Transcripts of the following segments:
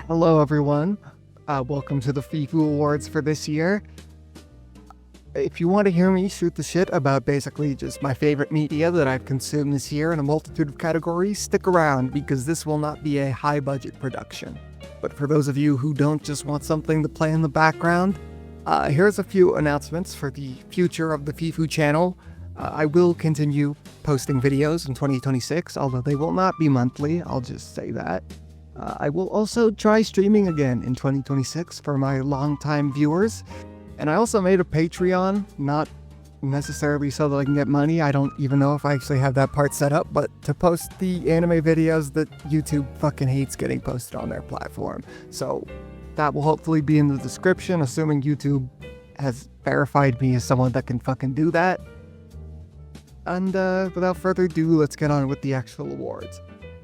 Hello, everyone. Welcome to the Feefu Awards for this year. If you want to hear me shoot the shit about basically just my favorite media that I've consumed this year in a multitude of categories, stick around because this will not be a high-budget production. But for those of you who don't just want something to play in the background, here's a few announcements for the future of the Feefu channel. I will continue posting videos in 2026, although they will not be monthly, I'll just say that. I will also try streaming again in 2026 for my longtime viewers. And I also made a Patreon, not necessarily so that I can get money. I don't even know if I actually have that part set up, but to post the anime videos that YouTube fucking hates getting posted on their platform. So that will hopefully be in the description, assuming YouTube has verified me as someone that can fucking do that. And without further ado, let's get on with the actual awards.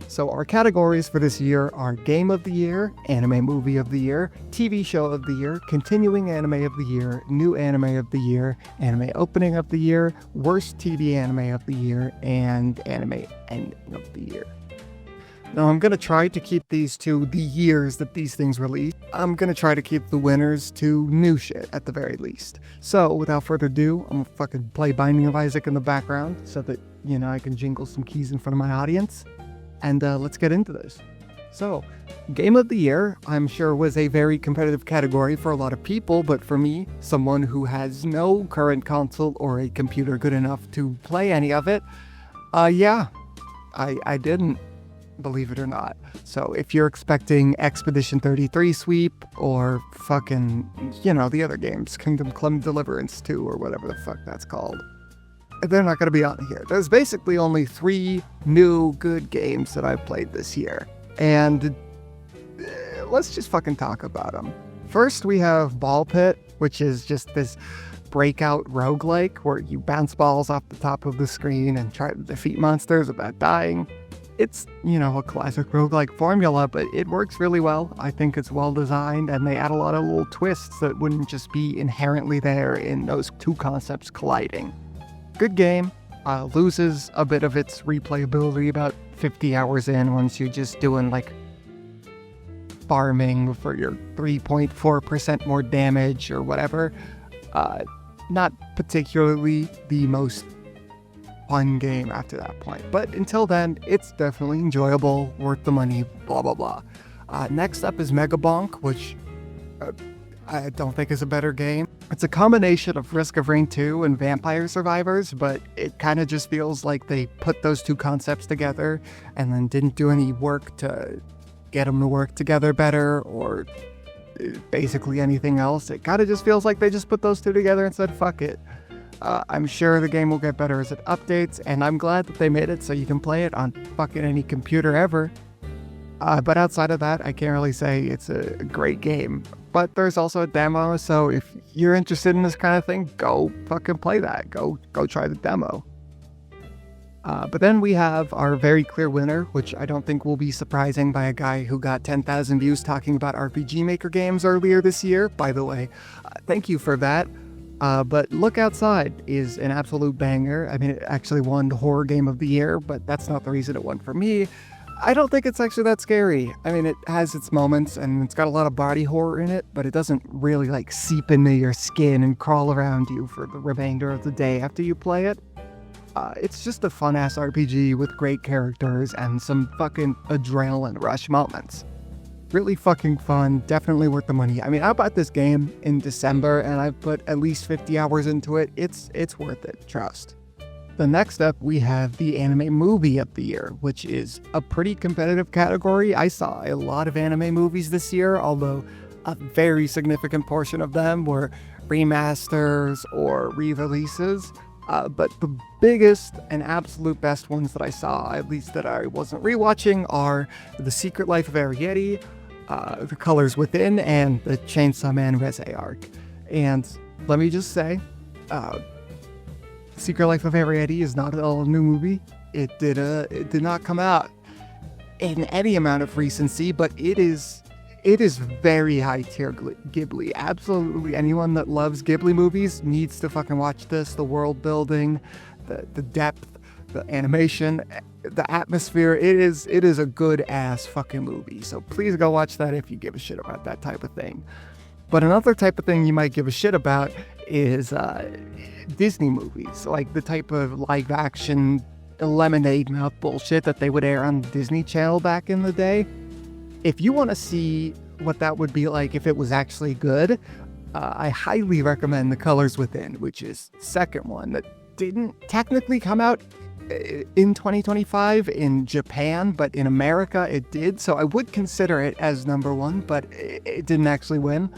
So our categories for this year are Game of the Year, Anime Movie of the Year, TV Show of the Year, Continuing Anime of the Year, New Anime of the Year, Anime Opening of the Year, Worst TV Anime of the Year, and Anime Ending of the Year. Now I'm going to try to keep these to the years that these things released. I'm going to try to keep the winners to new shit at the very least. So without further ado, I'm going to fucking play Binding of Isaac in the background so that, I can jingle some keys in front of my audience. And let's get into this. So, Game of the Year, I'm sure was a very competitive category for a lot of people, but for me, someone who has no current console or a computer good enough to play any of it, I didn't, believe it or not. So if you're expecting Expedition 33 Sweep or fucking, the other games, Kingdom Come Deliverance 2 or whatever the fuck that's called, they're not going to be on here. There's basically only 3 new good games that I've played this year. And let's just fucking talk about them. First, we have Ball Pit, which is just this breakout roguelike where you bounce balls off the top of the screen and try to defeat monsters without dying. It's, a classic roguelike formula, but it works really well. I think it's well designed, and they add a lot of little twists that wouldn't just be inherently there in those two concepts colliding. Good game, loses a bit of its replayability about 50 hours in once you're just doing farming for your 3.4% more damage or whatever. Not particularly the most fun game after that point, but until then, it's definitely enjoyable, worth the money, blah blah blah. Next up is Mega Bonk, which I don't think is a better game. It's a combination of Risk of Rain 2 and Vampire Survivors, but it kind of just feels like they put those two concepts together and then didn't do any work to get them to work together better or basically anything else. It kind of just feels like they just put those two together and said, fuck it. I'm sure the game will get better as it updates, and I'm glad that they made it so you can play it on fucking any computer ever. But outside of that, I can't really say it's a great game. But there's also a demo, so if you're interested in this kind of thing, go fucking play that. Go try the demo. But then we have our very clear winner, which I don't think will be surprising by a guy who got 10,000 views talking about RPG Maker games earlier this year. By the way, thank you for that. But Look Outside is an absolute banger. I mean, it actually won Horror Game of the Year, but that's not the reason it won for me. I don't think it's actually that scary. I mean, it has its moments, and it's got a lot of body horror in it, but it doesn't really, seep into your skin and crawl around you for the remainder of the day after you play it. It's just a fun-ass RPG with great characters and some fucking adrenaline rush moments. Really fucking fun, definitely worth the money. I mean, I bought this game in December, and I've put at least 50 hours into it. It's worth it, trust. The next up, we have the Anime Movie of the Year, which is a pretty competitive category. I saw a lot of anime movies this year, although a very significant portion of them were remasters or re-releases. But the biggest and absolute best ones that I saw, at least that I wasn't rewatching, are The Secret Life of Arrietty, The Colors Within, and the Chainsaw Man Reze arc. And let me just say, Secret Life of Arrietty is not at all a new movie. It did not come out in any amount of recency, but it is very high tier Ghibli. Absolutely anyone that loves Ghibli movies needs to fucking watch this. The world building, the depth, the animation, the atmosphere. It is a good ass fucking movie. So please go watch that if you give a shit about that type of thing. But another type of thing you might give a shit about is Disney movies, like the type of live action lemonade mouth bullshit that they would air on the Disney Channel back in the day. If you want to see what that would be like if it was actually good, I highly recommend The Colors Within, which is the second one that didn't technically come out in 2025 in Japan, but in America it did. So I would consider it as number one, but it didn't actually win.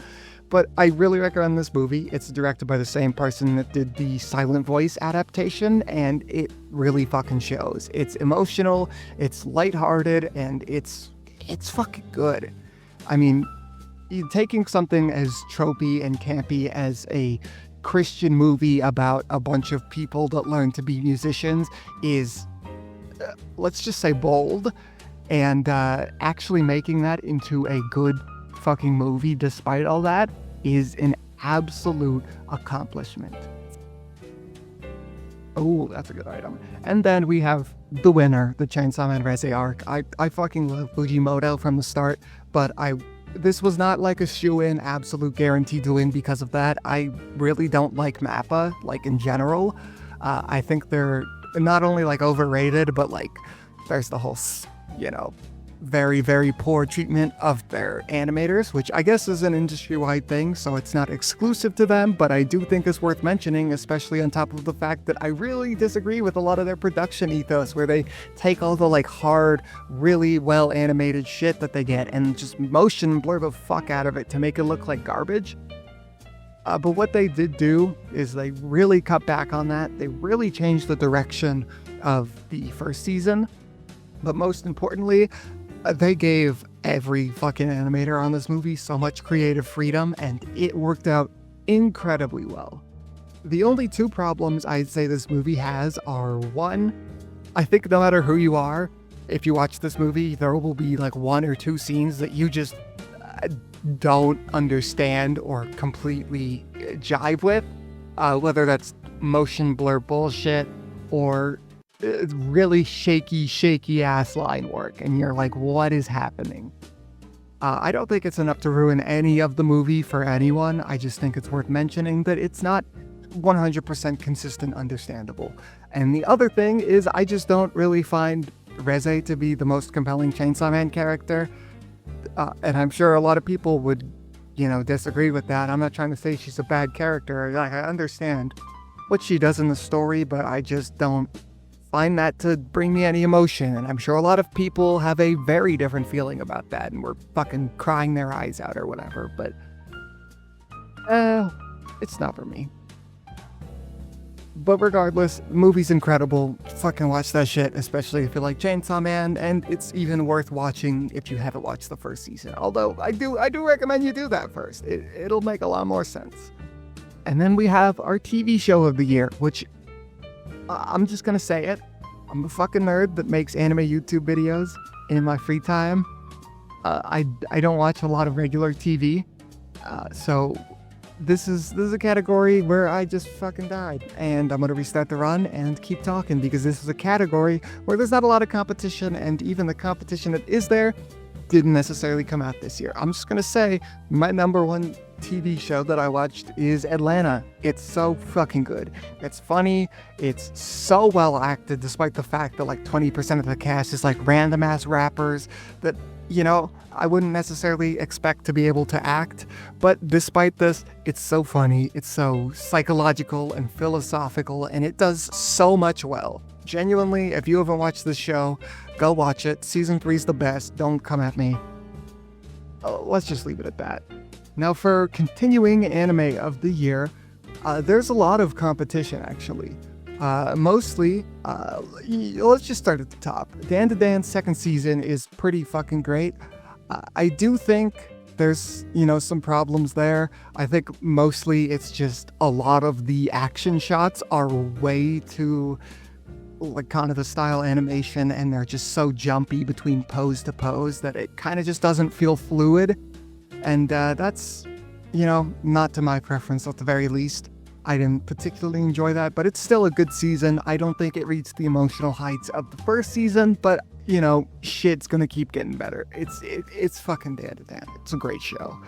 But I really recommend this movie. It's directed by the same person that did the Silent Voice adaptation, and it really fucking shows. It's emotional, it's lighthearted, and it's fucking good. I mean, taking something as tropey and campy as a Christian movie about a bunch of people that learn to be musicians is, let's just say, bold, and actually making that into a good fucking movie despite all that is an absolute accomplishment. Oh, that's a good item. And then we have the winner, the Chainsaw Man Reze arc. I fucking love Fujimoto from the start, but this was not like a shoe-in, absolute guarantee to win because of that. I really don't like MAPPA, like in general. I think they're not only like overrated, but like there's the whole, very, very poor treatment of their animators, which I guess is an industry-wide thing, so it's not exclusive to them, but I do think it's worth mentioning, especially on top of the fact that I really disagree with a lot of their production ethos, where they take all the like hard, really well animated shit that they get and just motion blur the fuck out of it to make it look like garbage. But what they did do is they really cut back on that. They really changed the direction of the first season, but most importantly, they gave every fucking animator on this movie so much creative freedom, and it worked out incredibly well. The only two problems I'd say this movie has are, one, I think no matter who you are, if you watch this movie, there will be like one or two scenes that you just don't understand or completely jive with, whether that's motion blur bullshit or really shaky ass line work, and you're like, what is happening? I don't think it's enough to ruin any of the movie for anyone. I just think it's worth mentioning that it's not 100% consistent understandable. And the other thing is, I just don't really find Reze to be the most compelling Chainsaw Man character, and I'm sure a lot of people would, disagree with that. I'm not trying to say she's a bad character. I understand what she does in the story, but I just don't find that to bring me any emotion, and I'm sure a lot of people have a very different feeling about that and were fucking crying their eyes out or whatever, but it's not for me. But regardless, the movie's incredible. Fucking watch that shit, especially if you like Chainsaw Man, and it's even worth watching if you haven't watched the first season, although I do recommend you do that first. It'll make a lot more sense. And then we have our TV show of the year, which I'm just gonna say it. I'm a fucking nerd that makes anime YouTube videos in my free time. I don't watch a lot of regular TV, so this is a category where I just fucking died, and I'm gonna restart the run and keep talking because this is a category where there's not a lot of competition, and even the competition that is there didn't necessarily come out this year. I'm just gonna say my number one TV show that I watched is Atlanta. It's so fucking good. It's funny. It's so well acted, despite the fact that like 20% of the cast is like random ass rappers that, I wouldn't necessarily expect to be able to act. But despite this, it's so funny. It's so psychological and philosophical, and it does so much well. Genuinely, if you haven't watched this show, go watch it. Season 3 is the best. Don't come at me. Let's just leave it at that. Now for continuing anime of the year, there's a lot of competition actually. Mostly, let's just start at the top. Dan to Dan's second season is pretty fucking great. I do think there's, some problems there. I think mostly it's just a lot of the action shots are way too like kind of the style animation, and they're just so jumpy between pose to pose that it kind of just doesn't feel fluid. And that's, not to my preference at the very least. I didn't particularly enjoy that, but it's still a good season. I don't think it reached the emotional heights of the first season, but shit's gonna keep getting better. It's fucking Dan to Dan. It's a great show.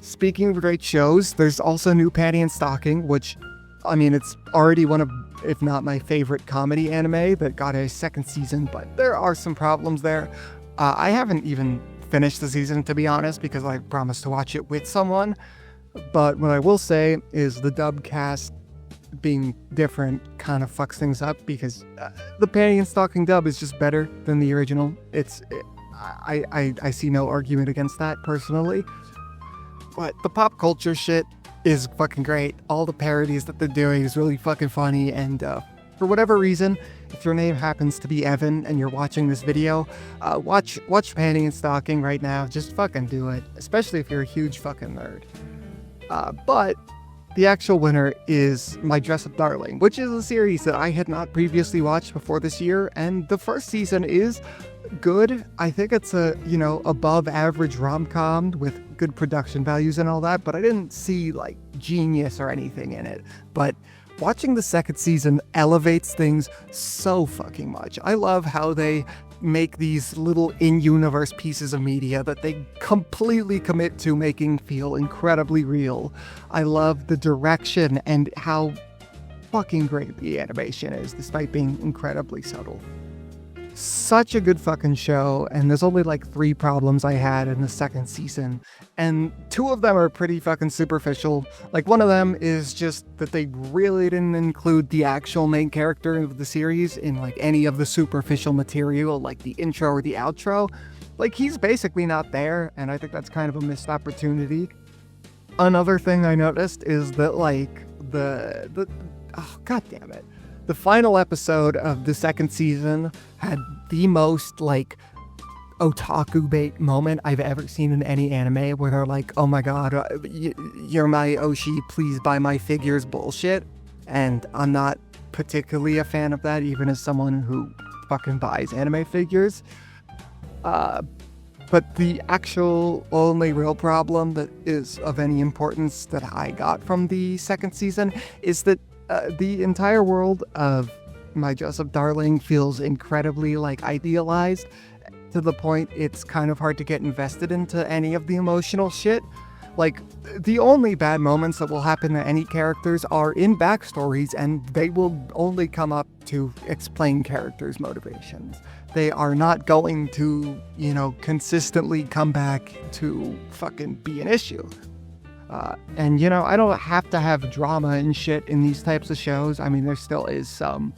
Speaking of great shows, there's also new Panty and Stocking, which, I mean, it's already one of, if not my favorite comedy anime that got a second season, but there are some problems there. I haven't even finished the season, to be honest, because I promised to watch it with someone. But what I will say is the dub cast being different kind of fucks things up, because the Panty and Stocking dub is just better than the original. I see no argument against that personally. But the pop culture shit is fucking great. All the parodies that they're doing is really fucking funny, and for whatever reason, if your name happens to be Evan and you're watching this video, watch Panty and Stocking right now. Just fucking do it, especially if you're a huge fucking nerd. But the actual winner is My Dress Up Darling, which is a series that I had not previously watched before this year, and the first season is good. I think it's a, above average rom-com with good production values and all that, but I didn't see like genius or anything in it. But watching the second season elevates things so fucking much. I love how they make these little in-universe pieces of media that they completely commit to making feel incredibly real. I love the direction and how fucking great the animation is, despite being incredibly subtle. Such a good fucking show, and there's only like 3 problems I had in the second season, and 2 of them are pretty fucking superficial. Like, one of them is just that they really didn't include the actual main character of the series in like any of the superficial material, like the intro or the outro. Like, he's basically not there, and I think that's kind of a missed opportunity. Another thing I noticed is that like oh god damn it, the final episode of the second season had the most like otaku bait moment I've ever seen in any anime, where they're like, oh my god, you're my Oshi, please buy my figures bullshit. And I'm not particularly a fan of that, even as someone who fucking buys anime figures. But the actual only real problem that is of any importance that I got from the second season is that the entire world of My Dress Up Darling feels incredibly like idealized, to the point it's kind of hard to get invested into any of the emotional shit. Like, the only bad moments that will happen to any characters are in backstories, and they will only come up to explain characters' motivations. They are not going to, consistently come back to fucking be an issue. And I don't have to have drama and shit in these types of shows. I mean, there still is some,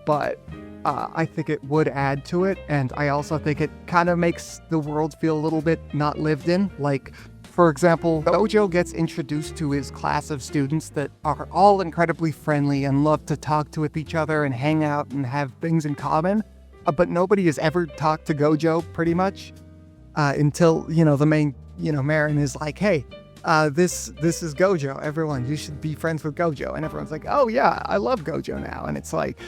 but I think it would add to it, and I also think it kind of makes the world feel a little bit not lived in. Like, for example, Gojo gets introduced to his class of students that are all incredibly friendly and love to talk with each other and hang out and have things in common, but nobody has ever talked to Gojo, pretty much, until, the main, Marin is like, hey, this is Gojo, everyone, you should be friends with Gojo. And everyone's like, oh yeah, I love Gojo now. And it's like,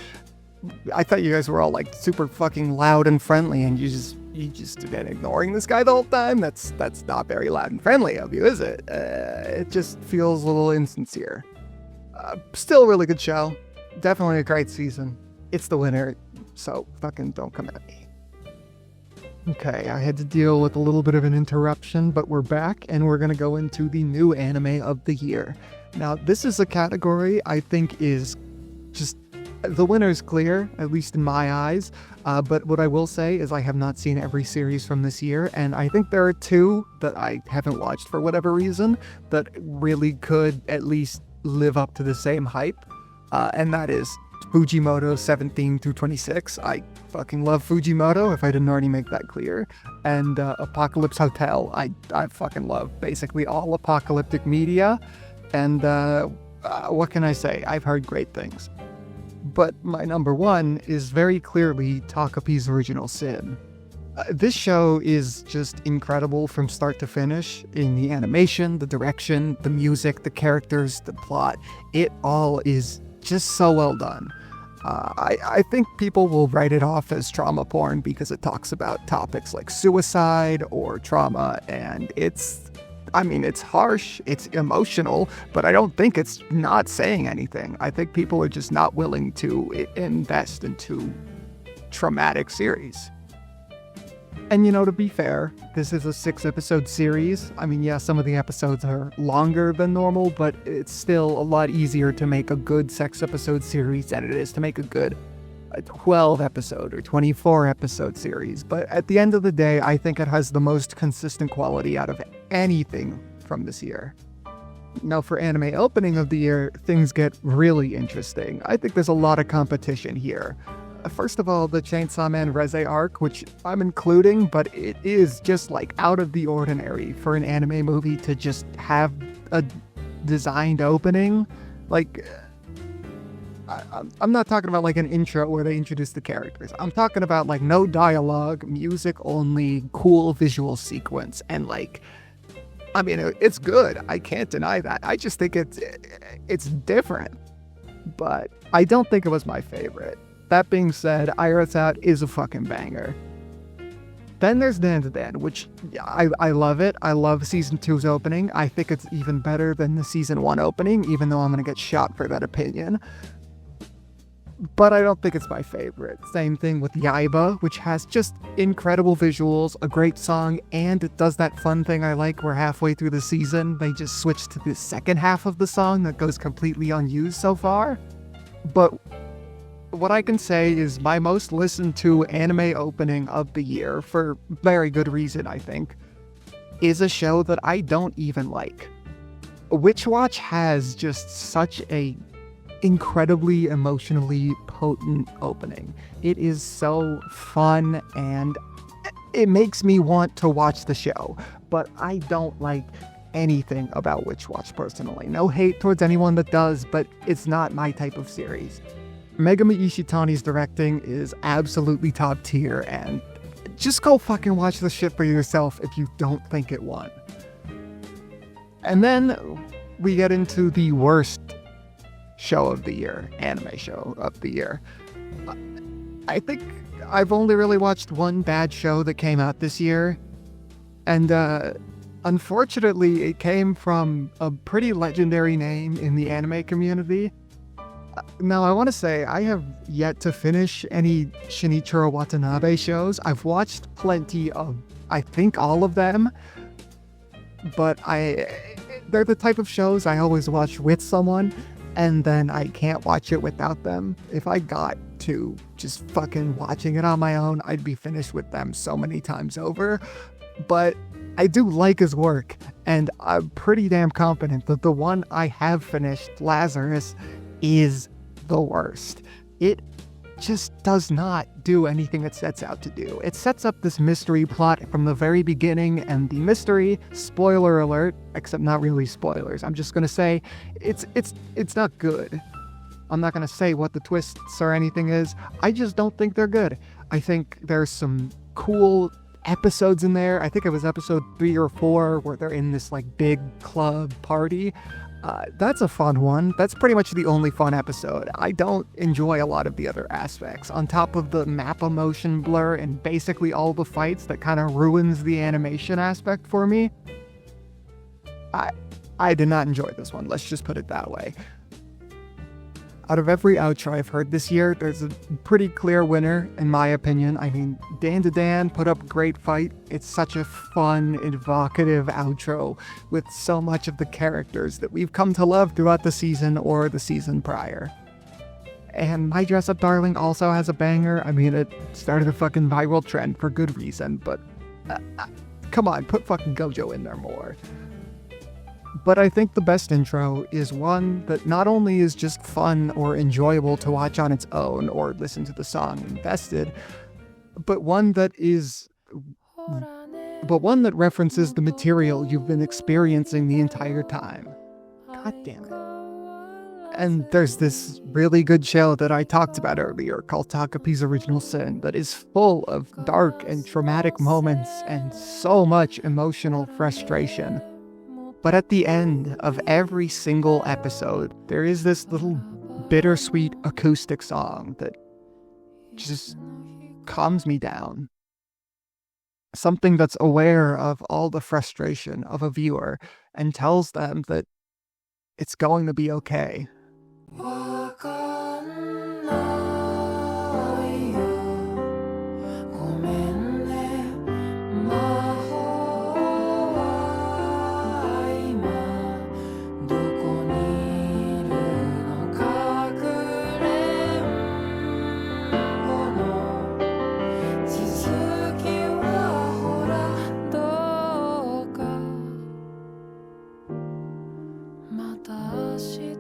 I thought you guys were all like super fucking loud and friendly, and you just been ignoring this guy the whole time. That's not very loud and friendly of you, is it? It just feels a little insincere. Still a really good show. Definitely a great season. It's the winner, so fucking don't come at me. Okay, I had to deal with a little bit of an interruption, but we're back, and we're gonna go into the new anime of the year. Now, this is a category I think is just, the winner is clear, at least in my eyes, but what I will say is I have not seen every series from this year, and I think there are 2 that I haven't watched for whatever reason that really could at least live up to the same hype, and that is Fujimoto 17 through 26. I fucking love Fujimoto, if I didn't already make that clear. And Apocalypse Hotel. I fucking love basically all apocalyptic media. And what can I say? I've heard great things. But my number 1 is very clearly Takapi's Original Sin. This show is just incredible from start to finish, in the animation, the direction, the music, the characters, the plot. It all is just so well done. I think people will write it off as trauma porn because it talks about topics like suicide or trauma, and it's it's harsh, it's emotional, but I don't think it's not saying anything. I think people are just not willing to invest into traumatic series. And to be fair, this is a 6-episode series. Some of the episodes are longer than normal, but it's still a lot easier to make a good 6-episode series than it is to make a good 12-episode or 24-episode series. But at the end of the day, I think it has the most consistent quality out of anything from this year. Now, for anime opening of the year, things get really interesting. I think there's a lot of competition here. First of all, the Chainsaw Man Reze arc, which I'm including, but it is just out of the ordinary for an anime movie to just have a designed opening. I'm not talking about an intro where they introduce the characters. I'm talking about no dialogue, music only, cool visual sequence, and it's good. I can't deny that. I just think it's different, but I don't think it was my favorite. That being said, Iris Out is a fucking banger. Then there's Dan to Dan, which I love it. I love Season 2's opening. I think it's even better than the Season 1 opening, even though I'm going to get shot for that opinion. But I don't think it's my favorite. Same thing with Yaiba, which has just incredible visuals, a great song, and it does that fun thing I like where halfway through the season, they just switch to the second half of the song that goes completely unused so far. But what I can say is my most listened to anime opening of the year, for very good reason I think, is a show that I don't even like. Witch Watch has just such a incredibly emotionally potent opening. It is so fun and it makes me want to watch the show, but I don't like anything about Witch Watch personally. No hate towards anyone that does, but it's not my type of series. Megumi Ishitani's directing is absolutely top tier, and just go fucking watch the shit for yourself if you don't think it won. And then we get into the worst show of the year, anime show of the year. I think I've only really watched one bad show that came out this year, and unfortunately it came from a pretty legendary name in the anime community. Now, I want to say I have yet to finish any Shinichiro Watanabe shows. I've watched plenty of, I think, all of them, but they're the type of shows I always watch with someone, and then I can't watch it without them. If I got to just fucking watching it on my own, I'd be finished with them so many times over. But I do like his work, and I'm pretty damn confident that the one I have finished, Lazarus, is the worst. It just does not do anything it sets out to do. It sets up this mystery plot from the very beginning, and the mystery, spoiler alert, except not really spoilers, I'm just gonna say it's not good. I'm not gonna say what the twists or anything is. I just don't think they're good. I think there's some cool episodes in there. I think it was episode 3 or 4 where they're in this big club party. That's a fun one. That's pretty much the only fun episode. I don't enjoy a lot of the other aspects. On top of the mappa motion blur and basically all the fights that kind of ruins the animation aspect for me, I did not enjoy this one. Let's just put it that way. Out of every outro I've heard this year, there's a pretty clear winner, in my opinion. Dan to Dan put up a great fight. It's such a fun, evocative outro with so much of the characters that we've come to love throughout the season or the season prior. And My Dress Up Darling also has a banger. It started a fucking viral trend for good reason, but come on, put fucking Gojo in there more. But I think the best intro is one that not only is just fun or enjoyable to watch on its own or listen to the song invested, but one that references the material you've been experiencing the entire time. God damn it. And there's this really good show that I talked about earlier called Takapi's Original Sin that is full of dark and traumatic moments and so much emotional frustration. But at the end of every single episode, there is this little bittersweet acoustic song that just calms me down. something that's aware of all the frustration of a viewer and tells them that it's going to be okay. わかんないよごめんね魔法は今どこにいるのかくれんぼの続きはほらどうかまた明日